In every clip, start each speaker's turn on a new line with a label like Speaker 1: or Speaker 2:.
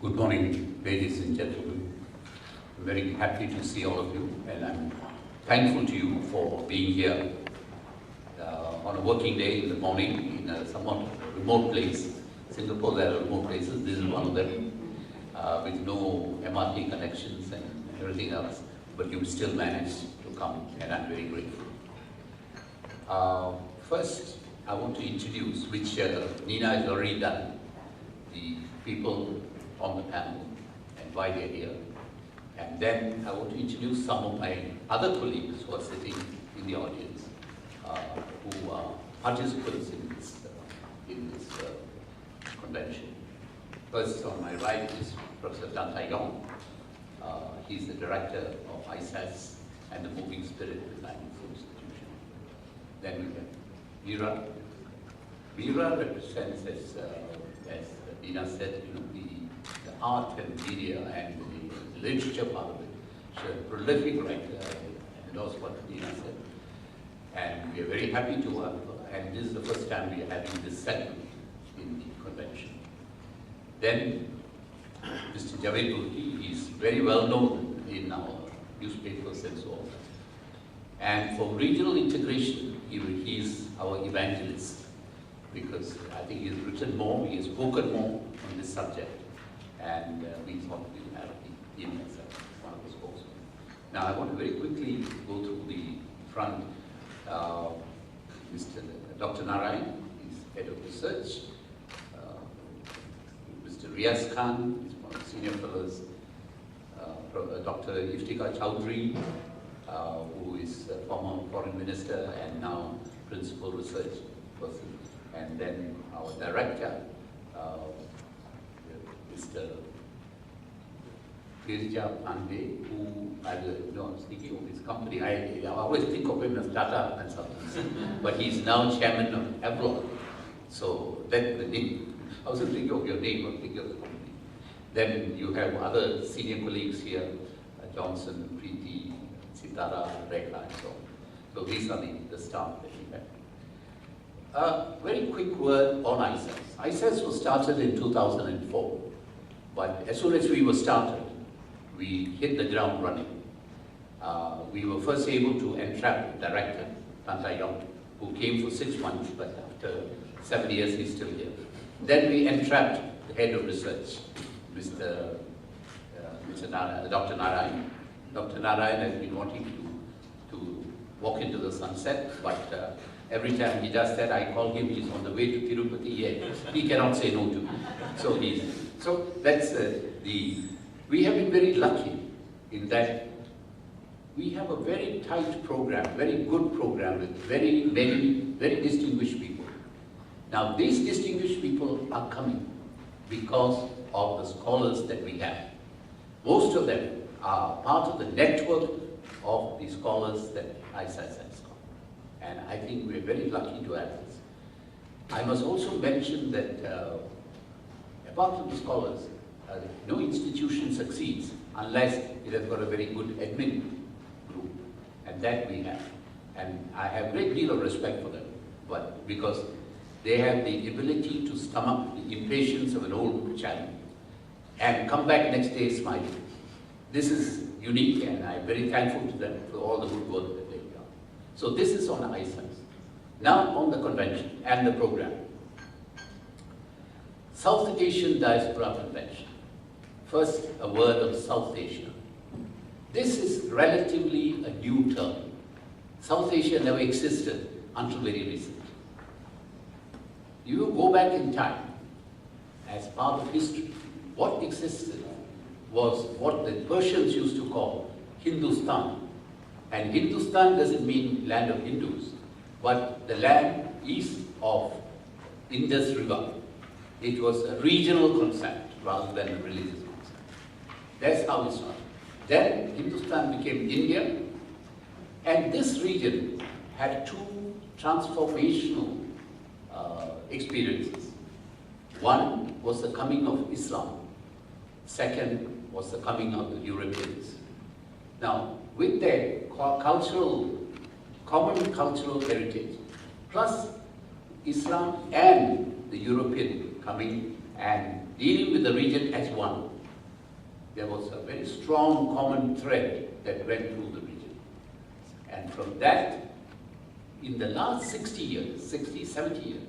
Speaker 1: Good morning, ladies and gentlemen. I'm very happy to see all of you, and I'm thankful to you for being here on a working day in the morning in a somewhat remote place. Singapore, there are remote places. This is one of them, with no MRT connections and everything else, but you still managed to come, and I'm very grateful. First, I want to introduce, which Nina has already done, the people on the panel and why they're here. And then I want to introduce some of my other colleagues who are sitting in the audience, who are participants in this convention. First, on my right is Professor Tan Tai Yong. He's the director of ISAS and the Moving Spirit Design Institution. Then we have Mira. Mira represents, as Dina said, the art and media and the literature part of it. She's a prolific writer, and that's what Dina said. And we are very happy to have her, and this is the first time we are having this segment in the convention. Then Mr. Javed Burki, he's very well known in our newspapers and so on. And for regional integration, he's our evangelist, because I think he's written more, he has spoken more on this subject, and we thought we would have him as one of the spokesmen. Now I want to very quickly go through the front. Dr. Narayan is head of research. Mr. Riaz Khan is one of the senior fellows. Dr. Iftikhar Chowdhury, who is a former foreign minister and now principal research person. And then our director, Mr. Girija Pandey, who I was thinking of his company. I always think of him as Tata Consultancy, but he's now chairman of Avalon. So that's the name. I wasn't thinking of your name, I was thinking of the company. Then you have other senior colleagues here, Johnson, Preeti, Sitara, Rekha, and so on. So these are the staff that we have. Very quick word on ISAS. ISAS was started in 2004, but as soon as we were started, we hit the ground running. We were first able to entrap director Tan Tai Yong, who came for 6 months, but after 7 years he's still here. Then we entrapped the head of research, Dr. Narayan. Dr. Narayan has been wanting to walk into the sunset, but every time he does that, I call him, he's on the way to Tirupati yet. He cannot say no to me. So that's we have been very lucky in that we have a very tight program, very good program with very many, very distinguished people. Now these distinguished people are coming because of the scholars that we have. Most of them are part of the network of the scholars that ISAS has got. And I think we're very lucky to have this. I must also mention that apart from the scholars, no institution succeeds unless it has got a very good admin group, and that we have. And I have a great deal of respect for them, but because they have the ability to stomach the impatience of an old child and come back next day smiling. This is unique, and I'm very thankful to them for all the good work that they've done. So this is on ISAS. Now on the convention and the program. South Asian Diaspora Convention. First, a word of South Asia. This is relatively a new term. South Asia never existed until very recently. You go back in time, as part of history, what existed was what the Persians used to call Hindustan. And Hindustan doesn't mean land of Hindus, but the land east of Indus River. It was a regional concept rather than a religious concept. That's how it started. Then Hindustan became India, and this region had two transformational experiences. One was the coming of Islam. Second was the coming of the Europeans. Now, with their common cultural heritage, plus Islam and the European coming and dealing with the region as one. There was a very strong common thread that went through the region. And from that, in the last 60 years, 60, 70 years,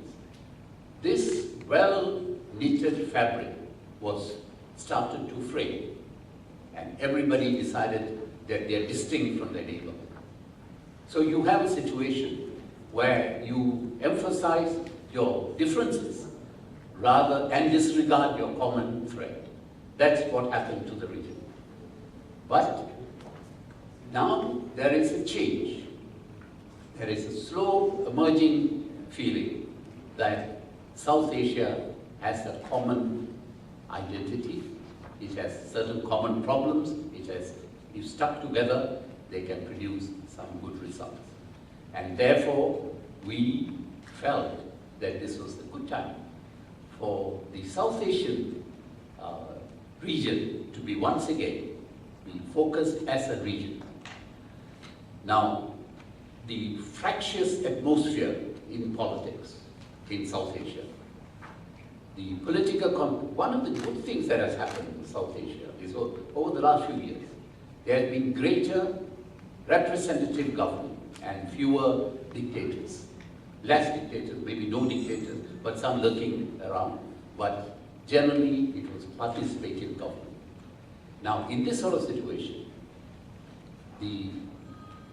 Speaker 1: this well-knitted fabric was started to fray. And everybody decided that they are distinct from their neighbor. So you have a situation where you emphasize your differences rather and disregard your common thread. That's what happened to the region. But now there is a change. There is a slow emerging feeling that South Asia has a common identity. It has certain common problems. If stuck together, they can produce some good results. And therefore, we felt that this was a good time for the South Asian region to be once again be focused as a region. Now, the fractious atmosphere in politics in South Asia, the political, one of the good things that has happened in South Asia is over the last few years, there has been greater representative government and fewer dictators. Less dictators, maybe no dictators, but some lurking around. But generally, it was participative government. Now, in this sort of situation, the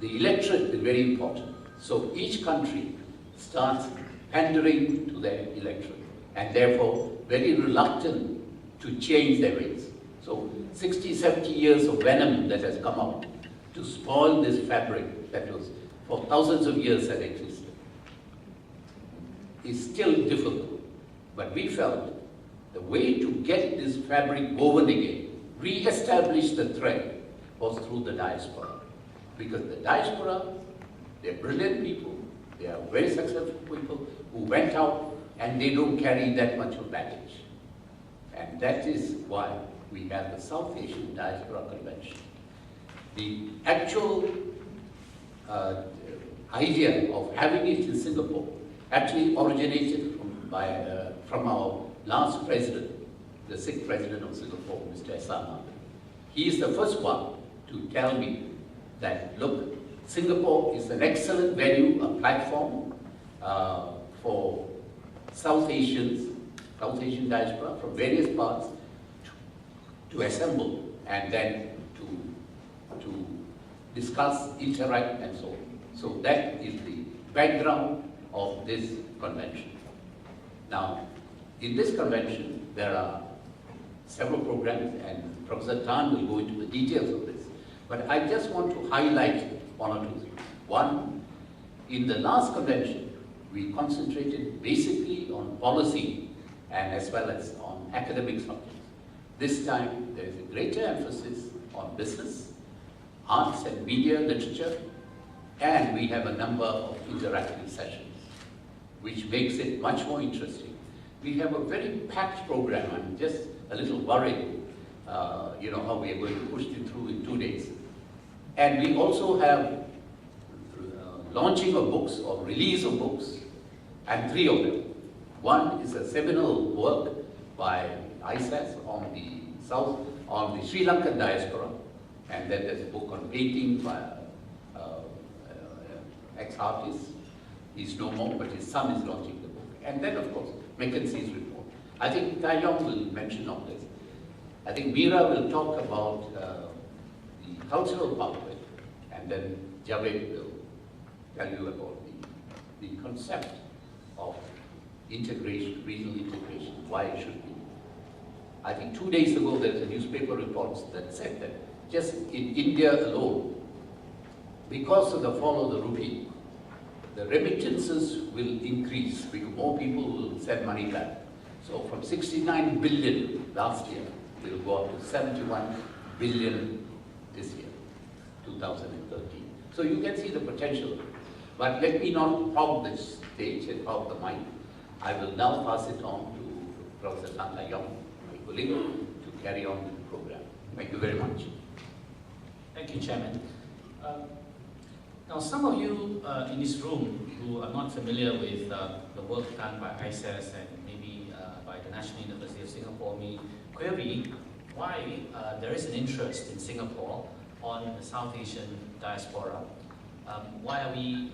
Speaker 1: electorate is very important. So each country starts pandering to their electorate, and therefore very reluctant to change their ways. So 60, 70 years of venom that has come out to spoil this fabric that was for thousands of years had existed is still difficult. But we felt the way to get this fabric woven again, re-establish the thread, was through the diaspora. Because the diaspora, they're brilliant people, they are very successful people who went out and they don't carry that much of baggage. And that is why we have the South Asian Diaspora Convention. The actual idea of having it in Singapore actually originated from our last president, the 6th president of Singapore, Mr. Esama. He is the first one to tell me that, look, Singapore is an excellent venue, a platform for South Asian diaspora from various parts to assemble and then to discuss, interact, and so on. So that is the background of this convention. Now, in this convention, there are several programs, and Professor Tan will go into the details of this. But I just want to highlight one or two things. One, in the last convention, we concentrated basically on policy and as well as on academic subjects. This time, there is a greater emphasis on business, arts and media, literature, and we have a number of interactive sessions, which makes it much more interesting. We have a very packed program. I'm just a little worried, how we are going to push it through in 2 days. And we also have launching of books or release of books, and 3 of them. One is a seminal work by ISAS on the Sri Lankan diaspora, and then there's a book on painting by ex-artist. He's no more, but his son is launching the book. And then, of course, Mackenzie's report. I think Tai Yong will mention all this. I think Meera will talk about the cultural part of it, and then Javed will tell you about the concept of integration, regional integration, why it should be. I think 2 days ago there was a newspaper report that said that just in India alone, because of the fall of the rupee, the remittances will increase because more people will send money back. So from 69 billion last year, it will go up to 71 billion this year, 2013. So you can see the potential. But let me not hog this stage and hog the mic. I will now pass it on to Professor Tan Tai Yong, my colleague, to carry on with the program. Thank you very much.
Speaker 2: Thank you, Chairman. Now, some of you in this room who are not familiar with the work done by ISAS and maybe by the National University of Singapore may query why there is an interest in Singapore on the South Asian diaspora. Why are we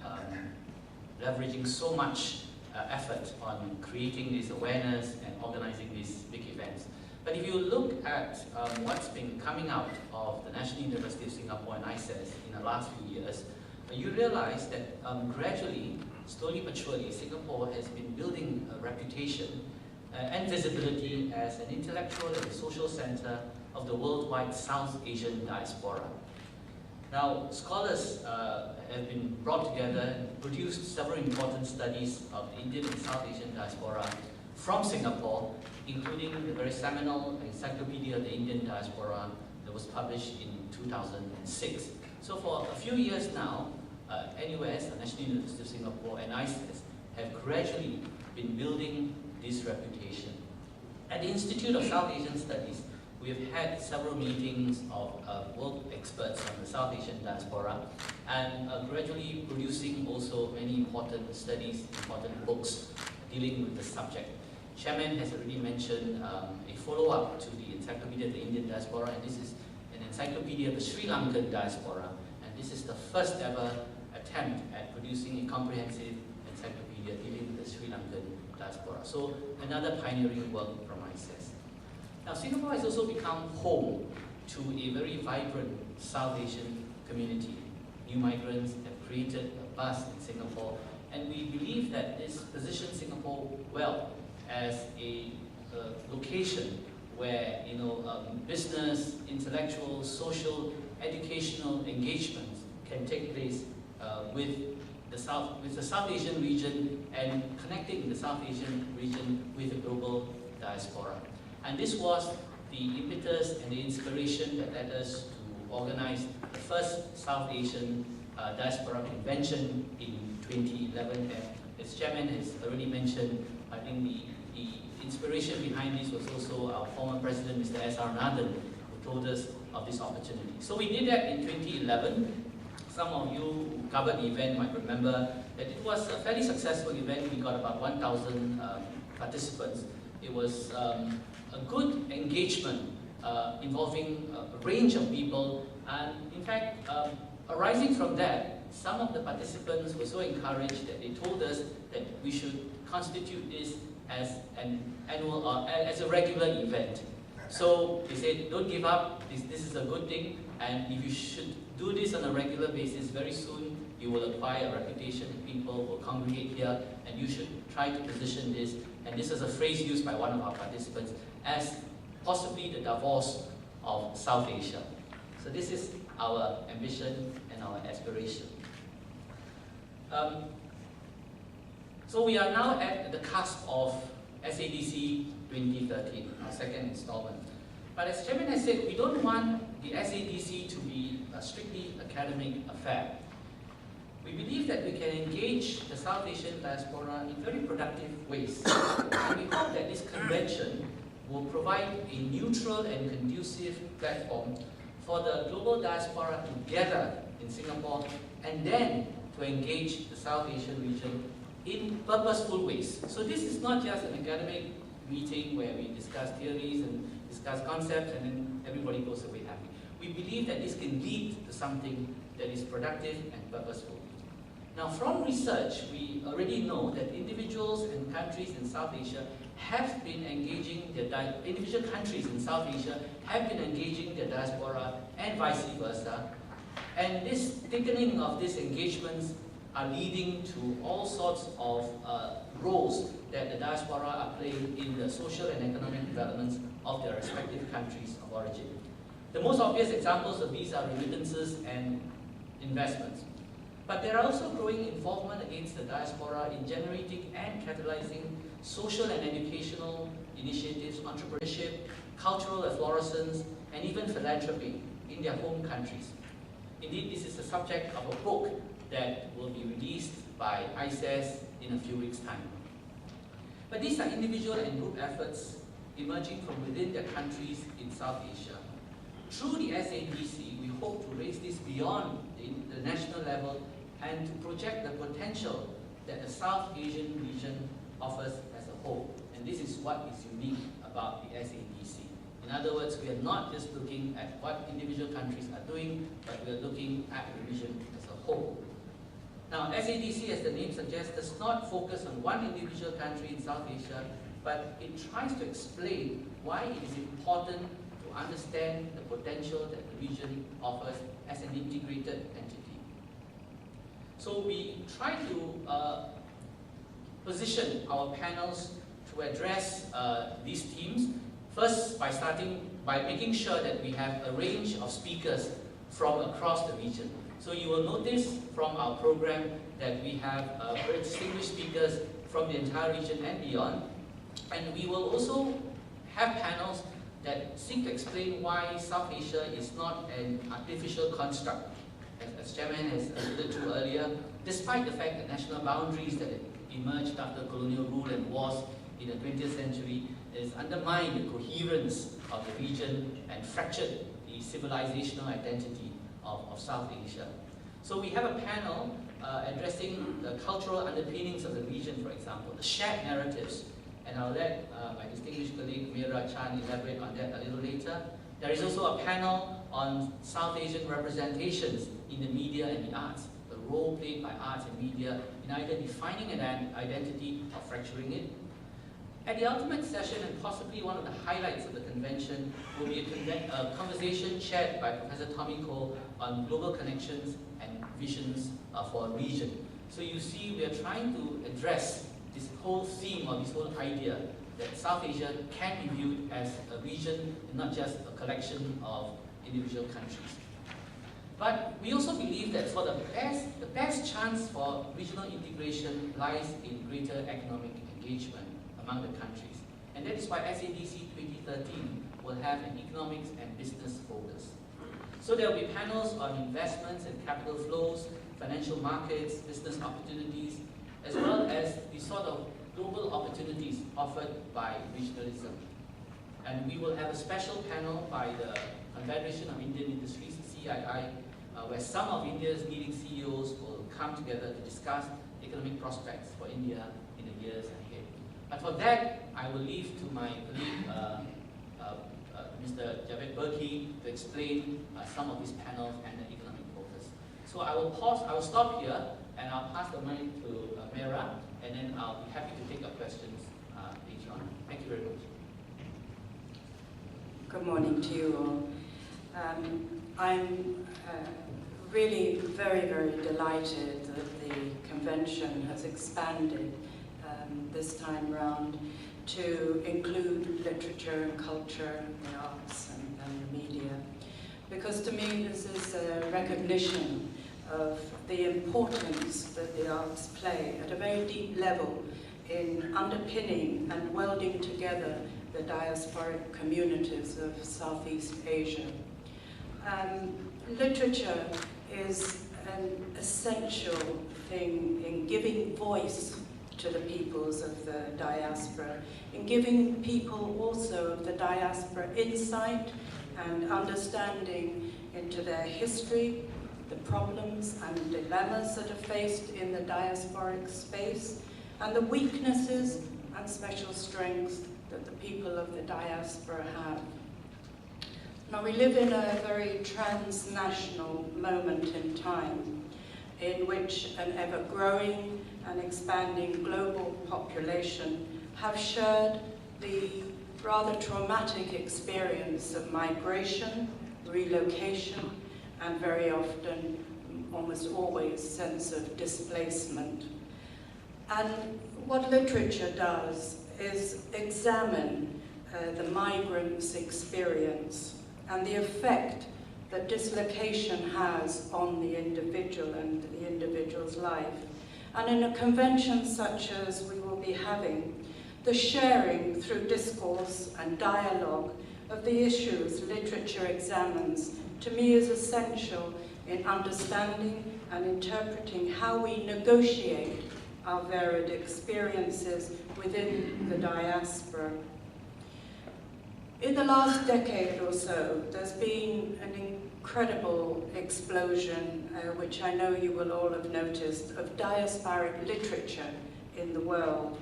Speaker 2: leveraging so much effort on creating this awareness and organizing these big events? But if you look at what's been coming out of the National University of Singapore and ISES in the last few years, you realize that gradually, slowly but surely, Singapore has been building a reputation and visibility as an intellectual and social center of the worldwide South Asian diaspora. Now, scholars have been brought together and produced several important studies of the Indian and South Asian diaspora from Singapore, including the very seminal Encyclopedia of the Indian Diaspora that was published in 2006. So for a few years now, NUS, the National University of Singapore, and ISES have gradually been building this reputation. At the Institute of South Asian Studies, we have had several meetings of world experts on the South Asian diaspora, and gradually producing also many important studies, important books dealing with the subject. Chairman has already mentioned a follow-up to the Encyclopedia of the Indian Diaspora, and this is an Encyclopedia of the Sri Lankan Diaspora, and this is the first ever attempt at producing a comprehensive encyclopedia dealing with the Sri Lankan diaspora. So another pioneering work from ISES. Now, Singapore has also become home to a very vibrant South Asian community. New migrants have created a buzz in Singapore, and we believe that this positions Singapore well as a location where business, intellectual, social, educational engagements can take place with the South Asian region and connecting the South Asian region with the global diaspora. And this was the impetus and the inspiration that led us to organize the first South Asian Diaspora Convention in 2011. And as Chairman has already mentioned, I think the inspiration behind this was also our former President, Mr. S.R. Nathan, who told us of this opportunity. So we did that in 2011. Some of you who covered the event might remember that it was a fairly successful event. We got about 1,000 participants. It was a good engagement involving a range of people, and in fact, arising from that, some of the participants were so encouraged that they told us that we should constitute this as an annual or as a regular event. So they said, don't give up, this is a good thing, and if you should do this on a regular basis, very soon you will acquire a reputation, people will congregate here, and you should try to position this, and this is a phrase used by one of our participants, as possibly the Davos of South Asia. So this is our ambition and our aspiration. So we are now at the cusp of SADC 2013, our second installment. But as Chairman has said, we don't want the SADC to be a strictly academic affair. We believe that we can engage the South Asian diaspora in very productive ways. And we hope that this convention will provide a neutral and conducive platform for the global diaspora to gather in Singapore and then to engage the South Asian region in purposeful ways. So this is not just an academic meeting where we discuss theories and discuss concepts and then everybody goes away happy. We believe that this can lead to something that is productive and purposeful. Now, from research, we already know that individuals and countries in South Asia have been engaging their individual countries in South Asia have been engaging their diaspora and vice versa. And this thickening of these engagements are leading to all sorts of roles that the diaspora are playing in the social and economic developments of their respective countries of origin. The most obvious examples of these are remittances and investments. But there are also growing involvement against the diaspora in generating and catalyzing social and educational initiatives, entrepreneurship, cultural efflorescence, and even philanthropy in their home countries. Indeed, this is the subject of a book that will be released by ISES in a few weeks' time. But these are individual and group efforts emerging from within their countries in South Asia. Through the SADC, we hope to raise this beyond the national level and to project the potential that the South Asian region offers as a whole. And this is what is unique about the SADC. In other words, we are not just looking at what individual countries are doing, but we are looking at the region as a whole. Now, SADC, as the name suggests, does not focus on one individual country in South Asia, but it tries to explain why it is important to understand the potential that the region offers as an integrated entity. So we try to position our panels to address these themes, first by making sure that we have a range of speakers from across the region. So you will notice from our program that we have very distinguished speakers from the entire region and beyond. And we will also have panels that seek to explain why South Asia is not an artificial construct. As Chairman has alluded to earlier, despite the fact that national boundaries that emerged after colonial rule and wars in the 20th century has undermined the coherence of the region and fractured the civilizational identity of South Asia. So we have a panel addressing the cultural underpinnings of the region, for example, the shared narratives. And I'll let my distinguished colleague Meera Chan elaborate on that a little later. There is also a panel on South Asian representations in the media and the arts, the role played by arts and media in either defining an identity or fracturing it. At the ultimate session, and possibly one of the highlights of the convention, will be a conversation chaired by Professor Tommy Cole on global connections and visions for a region. So you see, we are trying to address this whole theme or this whole idea that South Asia can be viewed as a region and not just a collection of individual countries. But we also believe that for the best chance for regional integration lies in greater economic engagement among the countries. And that is why SADC 2013 will have an economics and business focus. So there will be panels on investments and capital flows, financial markets, business opportunities, as well as the sort of global opportunities offered by regionalism. And we will have a special panel by the Confederation of Indian Industries, CII, where some of India's leading CEOs will come together to discuss economic prospects for India in the years ahead. But for that, I will leave to my colleague, Mr. Javed Burki, to explain some of these panels and the economic focus. So I will stop here, and I'll pass the mic to Meera, and then I'll be happy to take your questions later on. Thank you very much.
Speaker 3: Good morning to you all. I'm really very, very delighted that the convention has expanded this time round to include literature and culture, the arts and the media. Because to me this is a recognition of the importance that the arts play at a very deep level in underpinning and welding together the diasporic communities of Southeast Asia. Literature is an essential thing in giving voice to the peoples of the diaspora, in giving people also of the diaspora insight and understanding into their history, the problems and dilemmas that are faced in the diasporic space, and the weaknesses and special strengths that the people of the diaspora have. Now, we live in a very transnational moment in time in which an ever-growing and expanding global population have shared the rather traumatic experience of migration, relocation, and very often, almost always, sense of displacement. And what literature does is examine the migrant's experience and the effect that dislocation has on the individual and the individual's life. And in a convention such as we will be having, the sharing through discourse and dialogue of the issues literature examines, to me, is essential in understanding and interpreting how we negotiate our varied experiences within the diaspora. In the last decade or so, there's been an incredible explosion, which I know you will all have noticed, of diasporic literature in the world.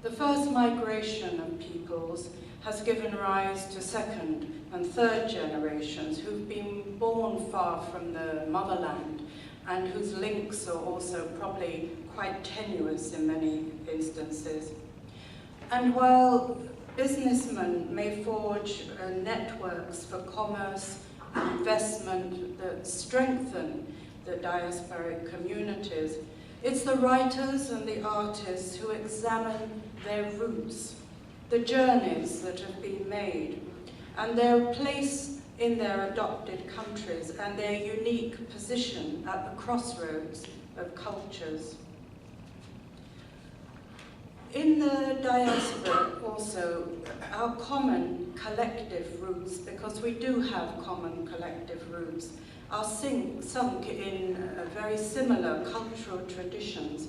Speaker 3: The first migration of peoples has given rise to second and third generations who've been born far from the motherland and whose links are also probably quite tenuous in many instances. And while businessmen may forge networks for commerce and investment that strengthen the diasporic communities, it's the writers and the artists who examine their roots, the journeys that have been made, and their place in their adopted countries and their unique position at the crossroads of cultures. In the diaspora also, our common collective roots, because we do have common collective roots, are sunk in very similar cultural traditions,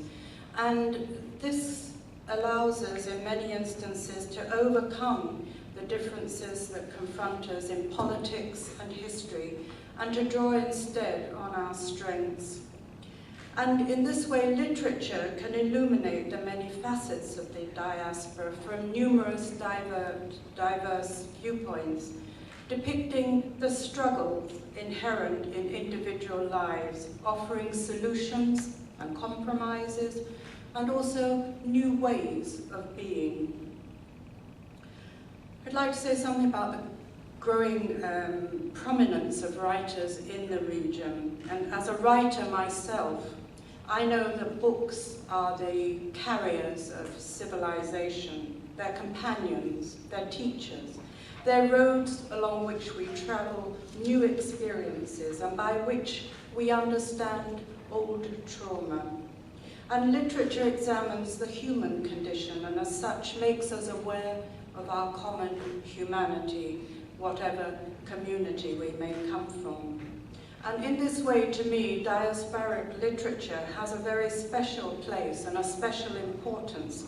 Speaker 3: and this allows us in many instances to overcome the differences that confront us in politics and history, and to draw instead on our strengths. And in this way, literature can illuminate the many facets of the diaspora from numerous diverse viewpoints, depicting the struggle inherent in individual lives, offering solutions and compromises, and also new ways of being. I'd like to say something about the growing prominence of writers in the region. And as a writer myself, I know that books are the carriers of civilization, their companions, their teachers, their roads along which we travel new experiences and by which we understand old trauma. And literature examines the human condition and as such makes us aware of our common humanity, whatever community we may come from. And in this way, to me, diasporic literature has a very special place and a special importance,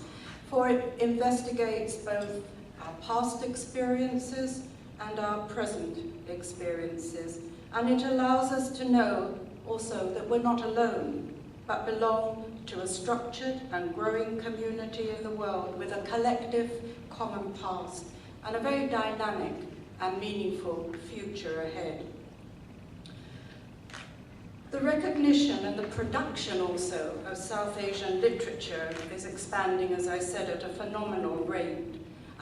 Speaker 3: for it investigates both our past experiences and our present experiences. And it allows us to know also that we're not alone, but belong to a structured and growing community in the world with a collective common past and a very dynamic and meaningful future ahead. The recognition and the production also of South Asian literature is expanding, as I said, at a phenomenal rate.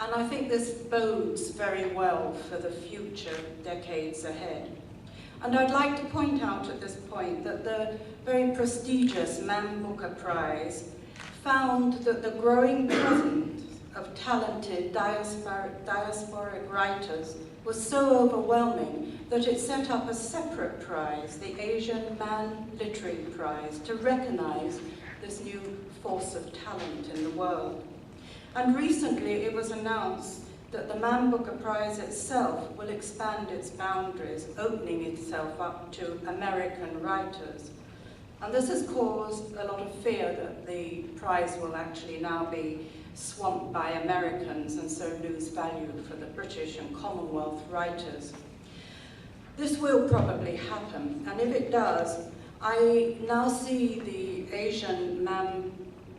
Speaker 3: And I think this bodes very well for the future decades ahead. And I'd like to point out at this point that the very prestigious Man Booker Prize found that the growing presence of talented diasporic writers was so overwhelming that it set up a separate prize, the Asian Man Literary Prize, to recognize this new force of talent in the world. And recently it was announced that the Man Booker Prize itself will expand its boundaries, opening itself up to American writers. And this has caused a lot of fear that the prize will actually now be swamped by Americans and so lose value for the British and Commonwealth writers. This will probably happen, and if it does, I now see the Asian Man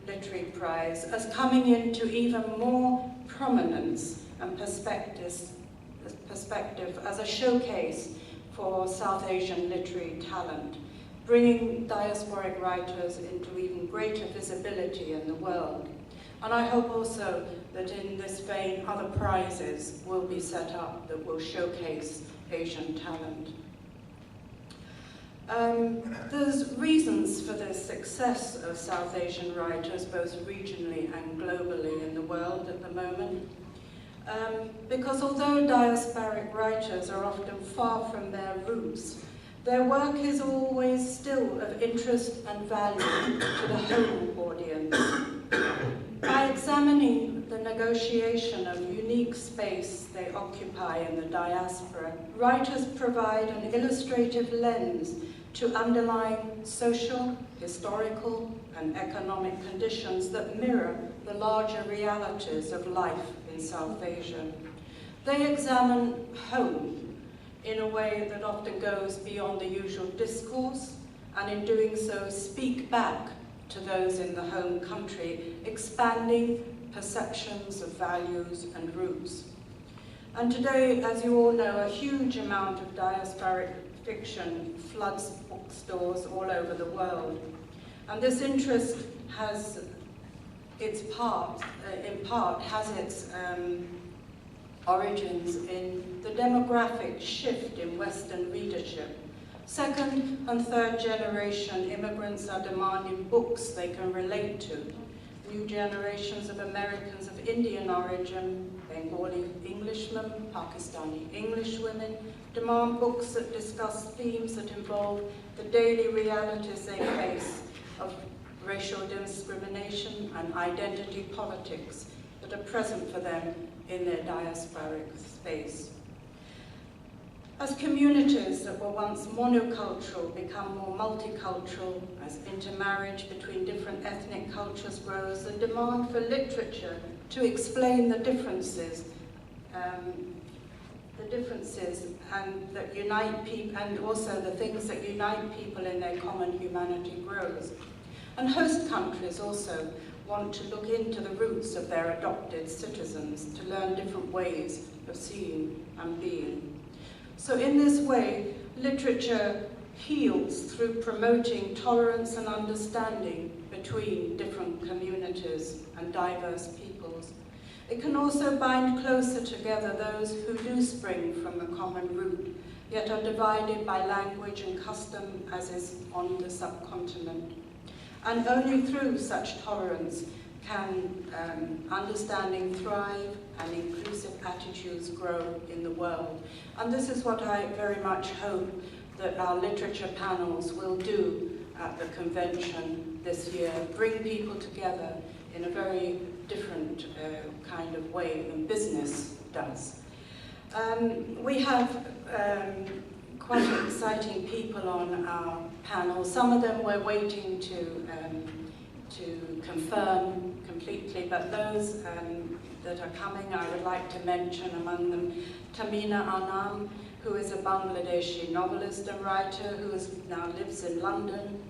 Speaker 3: Literary Prize as coming into even more prominence and perspective as a showcase for South Asian literary talent, bringing diasporic writers into even greater visibility in the world. And I hope also that in this vein other prizes will be set up that will showcase Asian talent. There's reasons for the success of South Asian writers, both regionally and globally in the world at the moment. Because although diasporic writers are often far from their roots, their work is always still of interest and value to the home audience. By examining the negotiation of unique space they occupy in the diaspora, writers provide an illustrative lens to underlying social, historical, and economic conditions that mirror the larger realities of life in South Asia. They examine home in a way that often goes beyond the usual discourse, and in doing so speak back to those in the home country, expanding perceptions of values and roots. And today, as you all know, a huge amount of diasporic fiction floods bookstores all over the world. And this interest has its origins in the demographic shift in Western readership. Second and third generation immigrants are demanding books they can relate to. New generations of Americans of Indian origin, Bengali Englishmen, Pakistani English women, demand books that discuss themes that involve the daily realities they face of racial discrimination and identity politics that are present for them in their diasporic space. As communities that were once monocultural become more multicultural, as intermarriage between different ethnic cultures grows, the demand for literature to explain the differences and that unite people, and also the things that unite people in their common humanity grows. And host countries also want to look into the roots of their adopted citizens to learn different ways of seeing and being. So in this way, literature heals through promoting tolerance and understanding between different communities and diverse peoples. It can also bind closer together those who do spring from a common root, yet are divided by language and custom as is on the subcontinent. And only through such tolerance can understanding thrive and inclusive attitudes grow in the world. And this is what I very much hope that our literature panels will do at the convention this year, bring people together in a very different kind of way than business does. We have quite exciting people on our panel. Some of them we're waiting to confirm completely, but those that are coming, I would like to mention among them Tamina Anam, who is a Bangladeshi novelist and writer who now lives in London.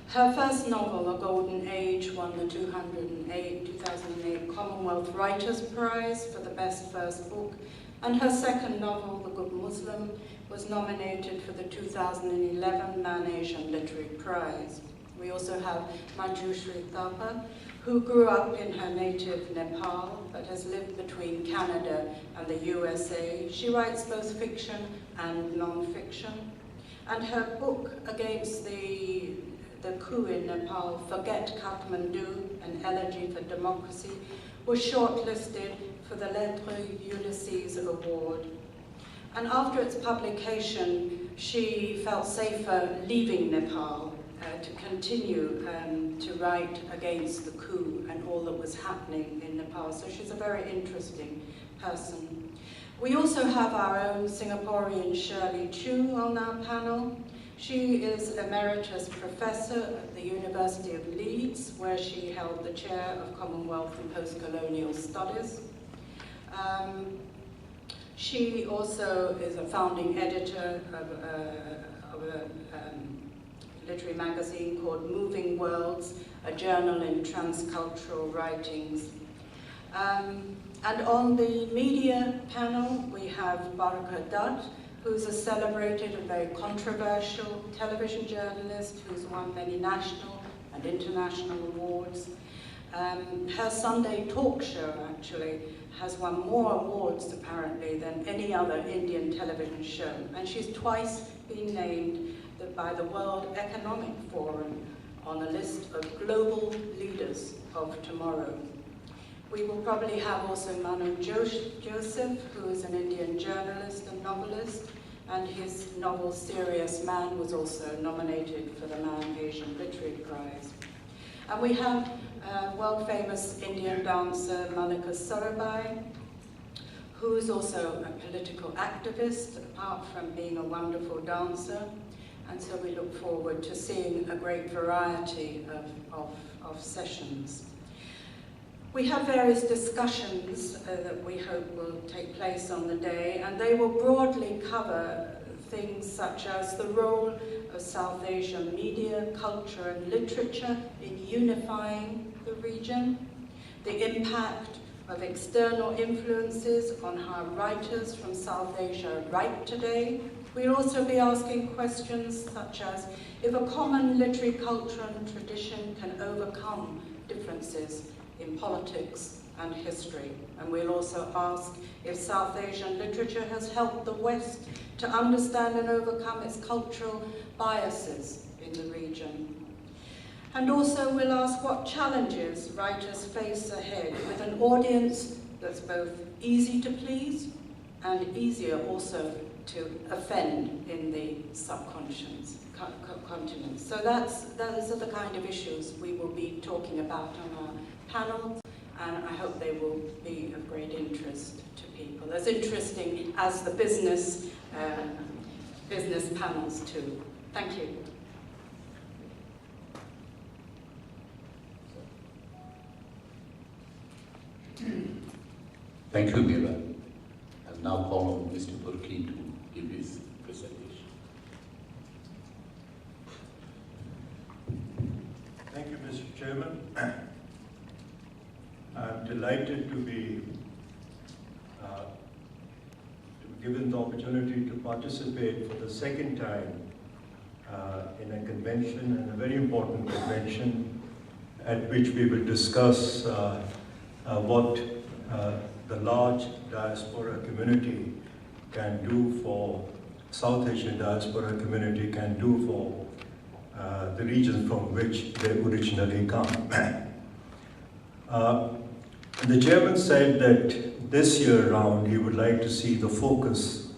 Speaker 3: Her first novel, A Golden Age, won the 2008 Commonwealth Writers' Prize for the best first book, and her second novel, The Good Muslim, was nominated for the 2011 Man Asian Literary Prize. We also have Manjushri Thapa, who grew up in her native Nepal, but has lived between Canada and the USA. She writes both fiction and non-fiction. And her book against the coup in Nepal, Forget Kathmandu, an elegy for democracy, was shortlisted for the Lettres Ulysses Award. And after its publication, she felt safer leaving Nepal to continue to write against the coup and all that was happening in Nepal. So she's a very interesting person. We also have our own Singaporean Shirley Chu on our panel. She is Emeritus Professor at the University of Leeds, where she held the chair of Commonwealth and Post-Colonial Studies. She also is a founding editor of a literary magazine called Moving Worlds, a journal in transcultural writings. And on the media panel, we have Baraka Dutt, who's a celebrated and very controversial television journalist who's won many national and international awards. Her Sunday talk show, actually, has won more awards, apparently, than any other Indian television show. And she's twice been named by the World Economic Forum on a list of global leaders of tomorrow. We will probably have also Manu Joseph, who is an Indian journalist and novelist, and his novel Serious Man was also nominated for the Man Asian Literary Prize. And we have world-famous Indian dancer Malika Sarabhai, who is also a political activist, apart from being a wonderful dancer. And so we look forward to seeing a great variety of sessions. We have various discussions that we hope will take place on the day, and they will broadly cover things such as the role of South Asian media, culture and literature in unifying the region, the impact of external influences on how writers from South Asia write today. We'll also be asking questions such as if a common literary culture and tradition can overcome differences in politics and history. And we'll also ask if South Asian literature has helped the West to understand and overcome its cultural biases in the region. And also we'll ask what challenges writers face ahead with an audience that's both easy to please and easier also to offend in the subcontinent. So those are the kind of issues we will be talking about on our panel, and I hope they will be of great interest to people, as interesting as the business panels too. Thank you.
Speaker 1: Thank you, Mira. I'll now call on Mr. Burki to give his presentation.
Speaker 4: Thank you, Mr. Chairman. I'm delighted to be given the opportunity to participate for the second time in a convention, and a very important convention, at which we will discuss what the large diaspora community can do for, South Asian diaspora community can do for the regions from which they originally come. The chairman said that this year around he would like to see the focus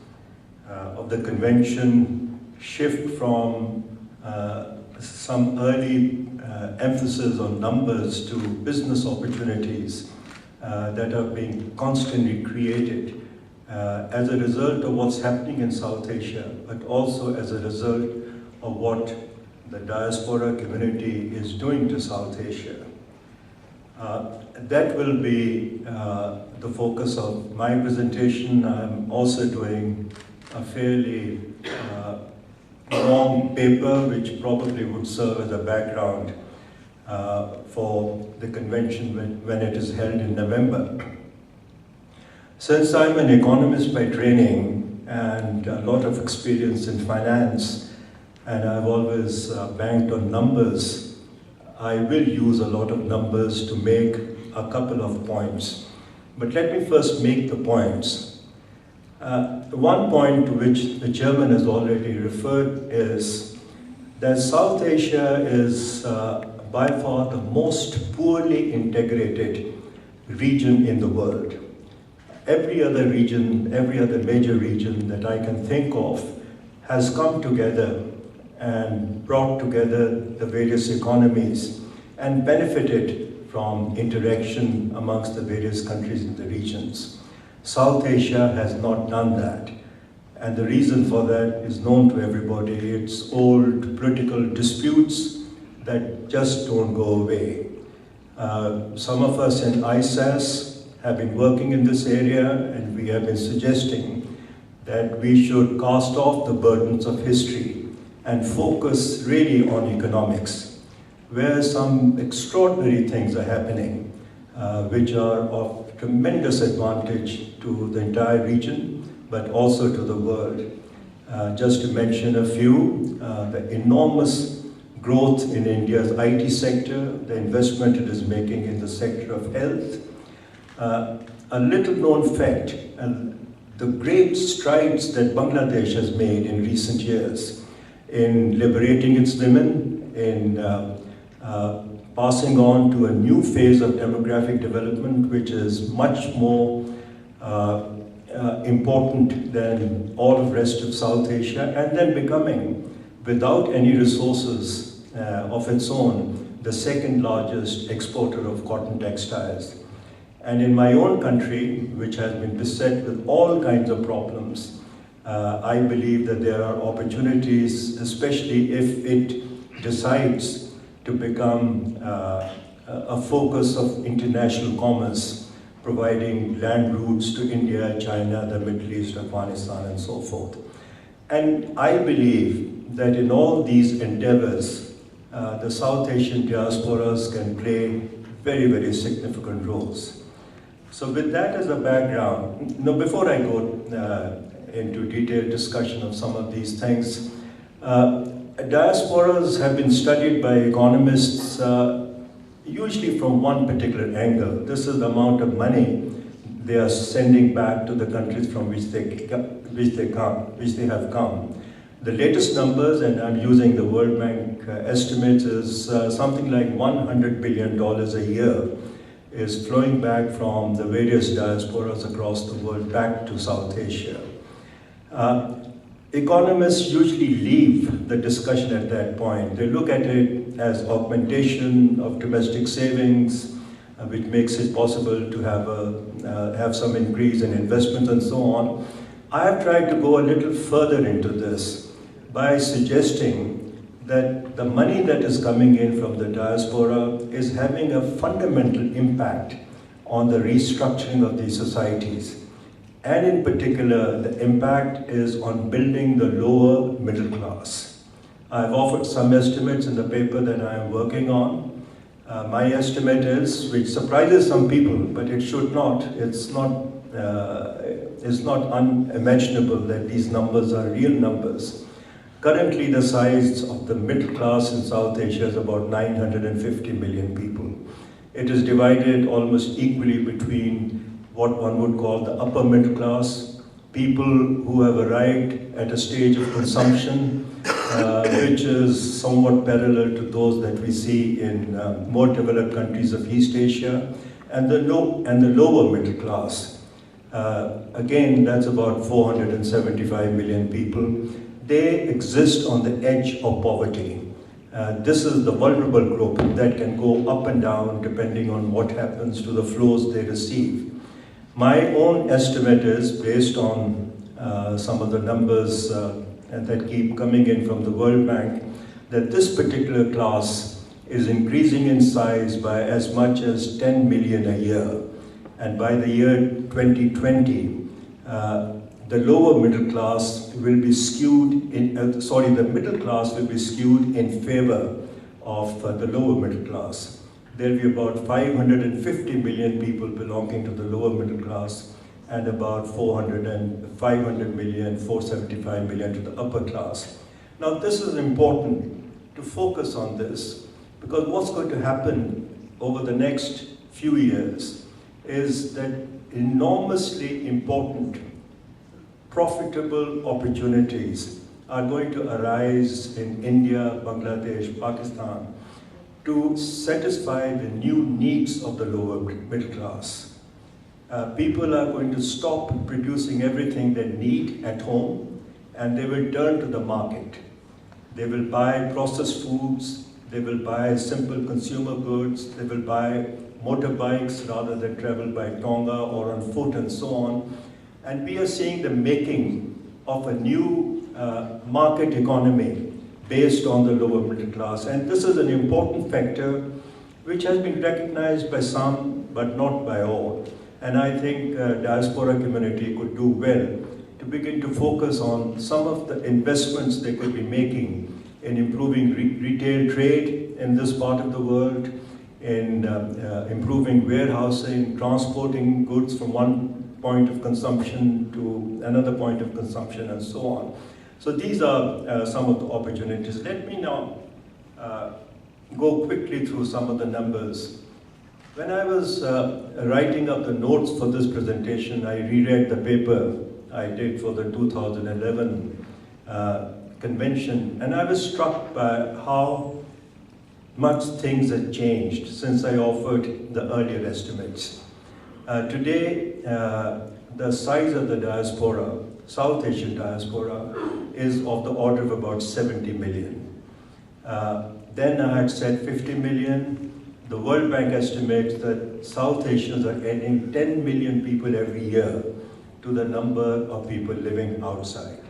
Speaker 4: of the convention shift from some early emphasis on numbers to business opportunities that are being constantly created as a result of what's happening in South Asia, but also as a result of what the diaspora community is doing to South Asia. That will be the focus of my presentation. I'm also doing a fairly long paper which probably would serve as a background for the convention when it is held in November. Since I'm an economist by training and a lot of experience in finance, and I've always banked on numbers, I will use a lot of numbers to make a couple of points. But let me first make the points. One point to which the chairman has already referred is that South Asia is by far the most poorly integrated region in the world. Every other region, every other major region that I can think of has come together and brought together the various economies and benefited from interaction amongst the various countries in the regions. South Asia has not done that. And the reason for that is known to everybody. It's old political disputes that just don't go away. Some of us in ISAS have been working in this area, and we have been suggesting that we should cast off the burdens of history and focus really on economics, where some extraordinary things are happening, which are of tremendous advantage to the entire region, but also to the world. Just to mention a few, the enormous growth in India's IT sector, the investment it is making in the sector of health. A little known fact, the great strides that Bangladesh has made in recent years in liberating its women, in passing on to a new phase of demographic development, which is much more important than all of the rest of South Asia, and then becoming, without any resources of its own, the second largest exporter of cotton textiles. And in my own country, which has been beset with all kinds of problems, I believe that there are opportunities, especially if it decides to become a focus of international commerce, providing land routes to India, China, the Middle East, Afghanistan, and so forth. And I believe that in all these endeavors, the South Asian diasporas can play very, very significant roles. So with that as a background, before I go into detailed discussion of some of these things, diasporas have been studied by economists usually from one particular angle. This is the amount of money they are sending back to the countries from which they have come. The latest numbers, and I'm using the World Bank estimates, is something like $100 billion a year is flowing back from the various diasporas across the world back to South Asia. Economists usually leave the discussion at that point. They look at it as augmentation of domestic savings, which makes it possible to have some increase in investment and so on. I have tried to go a little further into this by suggesting that the money that is coming in from the diaspora is having a fundamental impact on the restructuring of these societies. And in particular, the impact is on building the lower middle class. I've offered some estimates in the paper that I am working on. My estimate is, which surprises some people, but it should not, it's not unimaginable that these numbers are real numbers. Currently, the size of the middle class in South Asia is about 950 million people. It is divided almost equally between what one would call the upper middle class, people who have arrived at a stage of consumption which is somewhat parallel to those that we see in more developed countries of East Asia, and the lower middle class. Again, that's about 475 million people. They exist on the edge of poverty. This is the vulnerable group that can go up and down depending on what happens to the flows they receive. My own estimate is, based on some of the numbers that keep coming in from the World Bank, that this particular class is increasing in size by as much as 10 million a year. And by the year 2020, the lower middle class will be skewed in, the middle class will be skewed in favor of the lower middle class. There will be about 550 million people belonging to the lower middle class and about 575 million to the upper class. Now this is important to focus on this, because what's going to happen over the next few years is that enormously important profitable opportunities are going to arise in India, Bangladesh, Pakistan, to satisfy the new needs of the lower middle class. People are going to stop producing everything they need at home, and they will turn to the market. They will buy processed foods, they will buy simple consumer goods, they will buy motorbikes rather than travel by tonga or on foot and so on. And we are seeing the making of a new market economy based on the lower middle class. And this is an important factor which has been recognized by some, but not by all. And I think diaspora community could do well to begin to focus on some of the investments they could be making in improving retail trade in this part of the world, in improving warehousing, transporting goods from one point of consumption to another point of consumption, and so on. So these are some of the opportunities. Let me now go quickly through some of the numbers. When I was writing up the notes for this presentation, I reread the paper I did for the 2011 convention, and I was struck by how much things had changed since I offered the earlier estimates. Today, the size of the diaspora, South Asian diaspora, is of the order of about 70 million. Then I had said 50 million. The World Bank estimates that South Asians are adding 10 million people every year to the number of people living outside.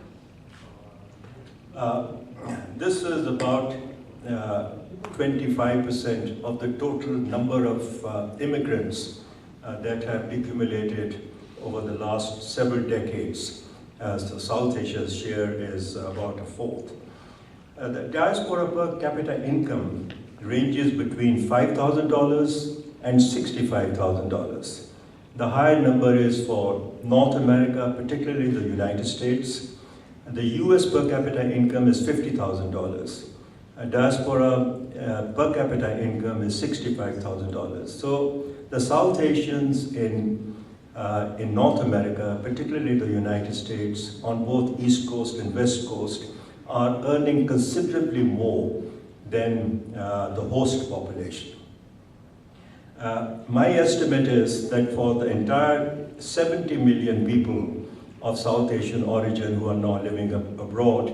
Speaker 4: This is about 25% of the total number of immigrants that have accumulated over the last several decades, as the South Asia's share is about a fourth. The diaspora per capita income ranges between $5,000 and $65,000. The higher number is for North America, particularly the United States. The US per capita income is $50,000. Diaspora per capita income is $65,000. So the South Asians in North America, particularly the United States, on both East Coast and West Coast, are earning considerably more than the host population. My estimate is that for the entire 70 million people of South Asian origin who are now living abroad,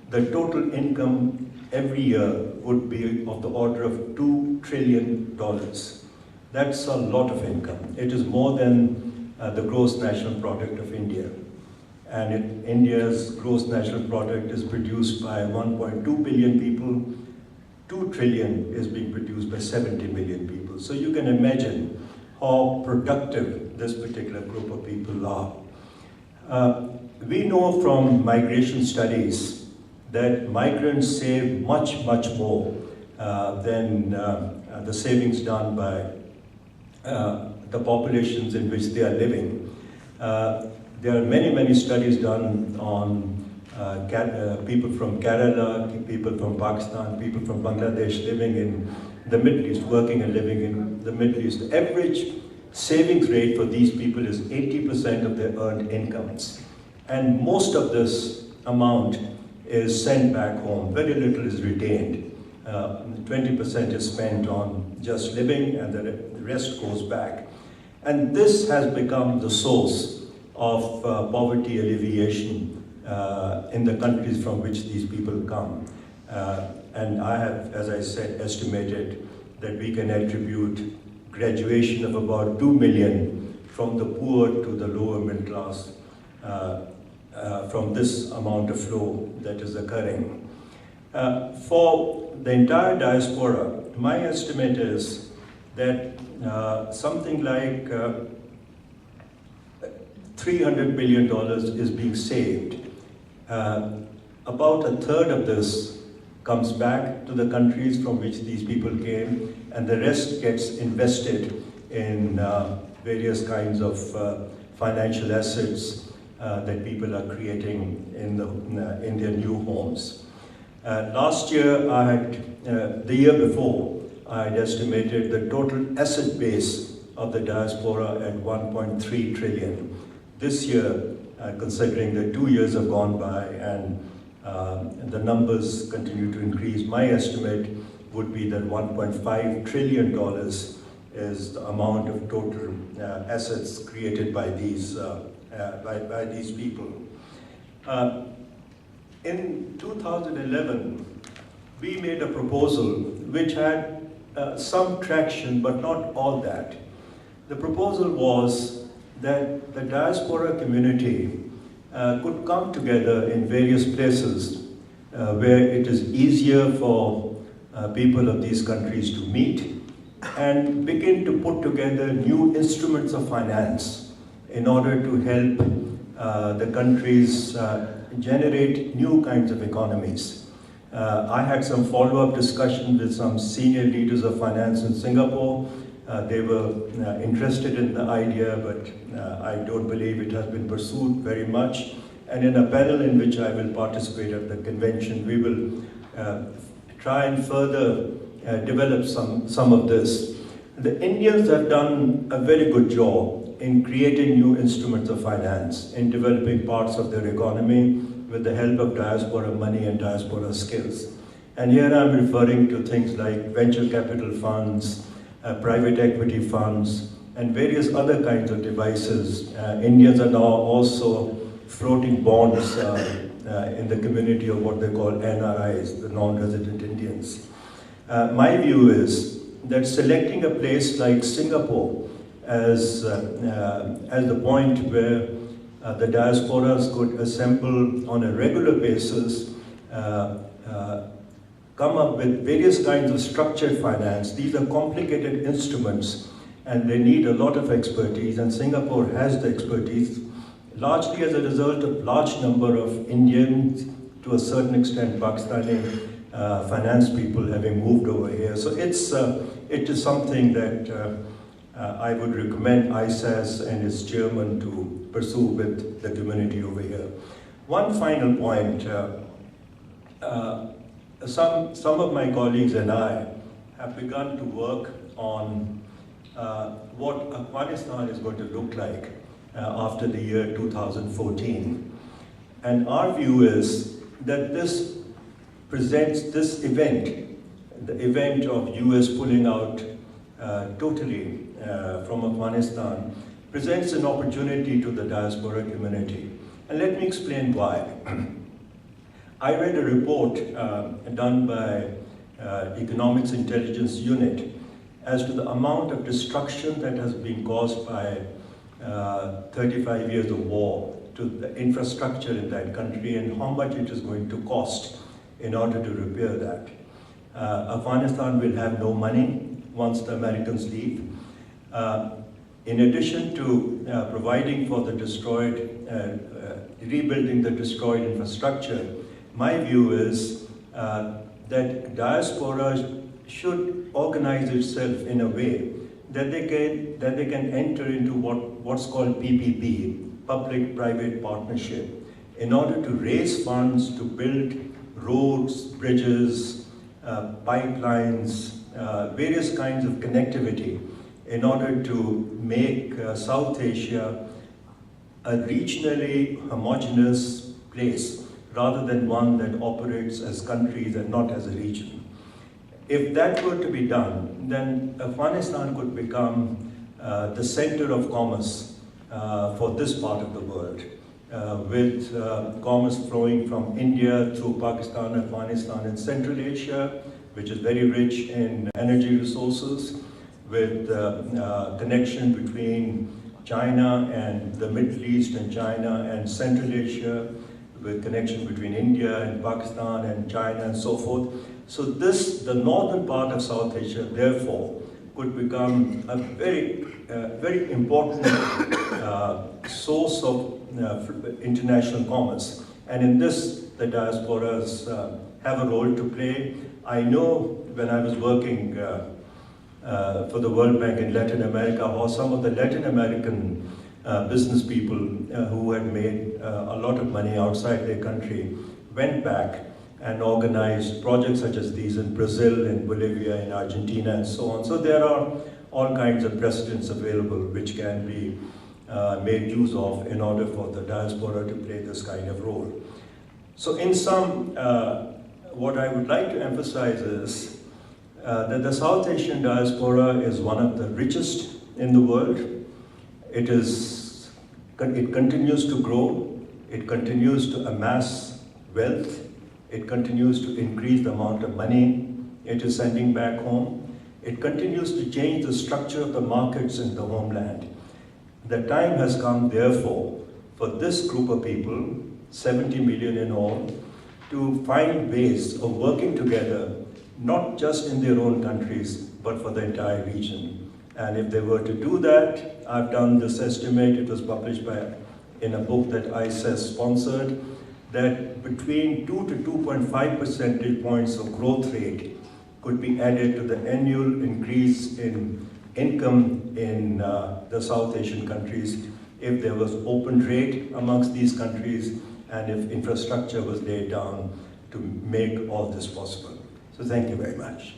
Speaker 4: the total income every year would be of the order of $2 trillion. That's a lot of income. It is more than the gross national product of India. And India's gross national product is produced by 1.2 billion people. 2 trillion is being produced by 70 million people. So you can imagine how productive this particular group of people are. We know from migration studies that migrants save much, much more than the savings done by the populations in which they are living. There are many, many studies done on people from Kerala, people from Pakistan, people from Bangladesh living in the Middle East, working and living in the Middle East. The average savings rate for these people is 80% of their earned incomes. And most of this amount is sent back home. Very little is retained. 20% is spent on just living and the rest goes back. And this has become the source of poverty alleviation in the countries from which these people come. And I have, as I said, estimated that we can attribute graduation of about 2 million from the poor to the lower middle class from this amount of flow that is occurring. For the entire diaspora, my estimate is that something like $300 billion is being saved. About a third of this comes back to the countries from which these people came, and the rest gets invested in various kinds of financial assets that people are creating in their new homes. Last year, the year before, I had estimated the total asset base of the diaspora at 1.3 trillion. This year, considering that 2 years have gone by and the numbers continue to increase, my estimate would be that $1.5 trillion is the amount of total assets created by these people. In 2011, we made a proposal which had some traction, but not all that. The proposal was that the diaspora community could come together in various places where it is easier for people of these countries to meet and begin to put together new instruments of finance in order to help the countries generate new kinds of economies. I had some follow-up discussion with some senior leaders of finance in Singapore. They were interested in the idea, but I don't believe it has been pursued very much. And in a panel in which I will participate at the convention, we will try and further develop some of this. The Indians have done a very good job in creating new instruments of finance, in developing parts of their economy with the help of diaspora money and diaspora skills. And here I'm referring to things like venture capital funds, private equity funds, and various other kinds of devices. Indians are now also floating bonds in the community of what they call NRIs, the non-resident Indians. My view is that selecting a place like Singapore as the point where the diasporas could assemble on a regular basis, come up with various kinds of structured finance. These are complicated instruments and they need a lot of expertise, and Singapore has the expertise, largely as a result of large number of Indians, to a certain extent Pakistani finance people having moved over here. So it's it is something that I would recommend ISAS and its chairman to pursue with the community over here. One final point, some of my colleagues and I have begun to work on what Afghanistan is going to look like after the year 2014. And our view is that this presents this event, the event of US pulling out totally from Afghanistan, presents an opportunity to the diaspora community. And let me explain why. I read a report done by Economics Intelligence Unit as to the amount of destruction that has been caused by 35 years of war to the infrastructure in that country and how much it is going to cost in order to repair that. Afghanistan will have no money once the Americans leave. In addition to providing for the destroyed, rebuilding the destroyed infrastructure, my view is that diaspora should organize itself in a way that they can enter into what's called PPP, public-private partnership, in order to raise funds to build roads, bridges, pipelines, various kinds of connectivity, in order to make South Asia a regionally homogeneous place, rather than one that operates as countries and not as a region. If that were to be done, then Afghanistan could become the center of commerce for this part of the world, with commerce flowing from India through Pakistan, Afghanistan, and Central Asia, which is very rich in energy resources, with connection between China and the Middle East and China and Central Asia, with connection between India and Pakistan and China and so forth. So the northern part of South Asia, therefore, could become a very important source of international commerce. And in this, the diasporas have a role to play. I know when I was working for the World Bank in Latin America, how some of the Latin American business people who had made a lot of money outside their country went back and organized projects such as these in Brazil, in Bolivia, in Argentina, and so on. So there are all kinds of precedents available which can be made use of in order for the diaspora to play this kind of role. So in sum, what I would like to emphasize is that the South Asian diaspora is one of the richest in the world. It continues to grow, it continues to amass wealth, it continues to increase the amount of money it is sending back home. It continues to change the structure of the markets in the homeland. The time has come, therefore, for this group of people, 70 million in all, to find ways of working together, not just in their own countries, but for the entire region. And if they were to do that, I've done this estimate, it was published in a book that ISAS sponsored, that between 2 to 2.5 percentage points of growth rate could be added to the annual increase in income in the South Asian countries if there was open trade amongst these countries and if infrastructure was laid down to make all this possible. So thank you very much.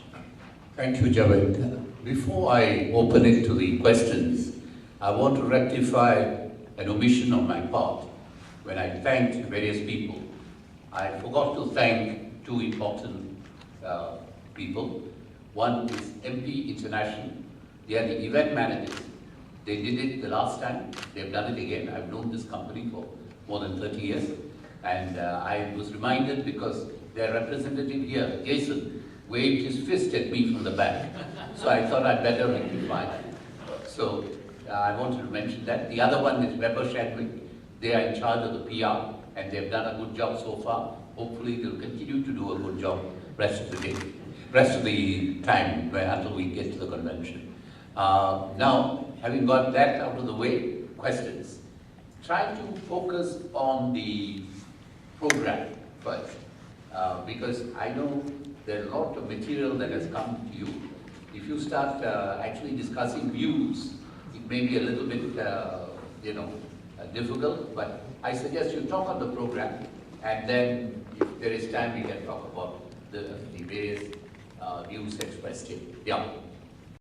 Speaker 1: Thank you, Javed. Before I open it to the questions, I want to rectify an omission on my part. When I thanked various people, I forgot to thank two important people. One is MP International. They are the event managers. They did it the last time. They've done it again. I've known this company for more than 30 years. And I was reminded because their representative here, Jason, waved his fist at me from the back. So I thought I'd better rectify that. So I wanted to mention that. The other one is Weber Shadwick. They are in charge of the PR, and they've done a good job so far. Hopefully they'll continue to do a good job rest of the day, rest of the time until we get to the convention. Now, having got that out of the way, questions. Try to focus on the program first, because I know there's a lot of material that has come to you, If you start actually discussing views, it may be a little bit, difficult, but I suggest you talk on the program, and then if there is time, we can talk about the various views expressed here. Yeah.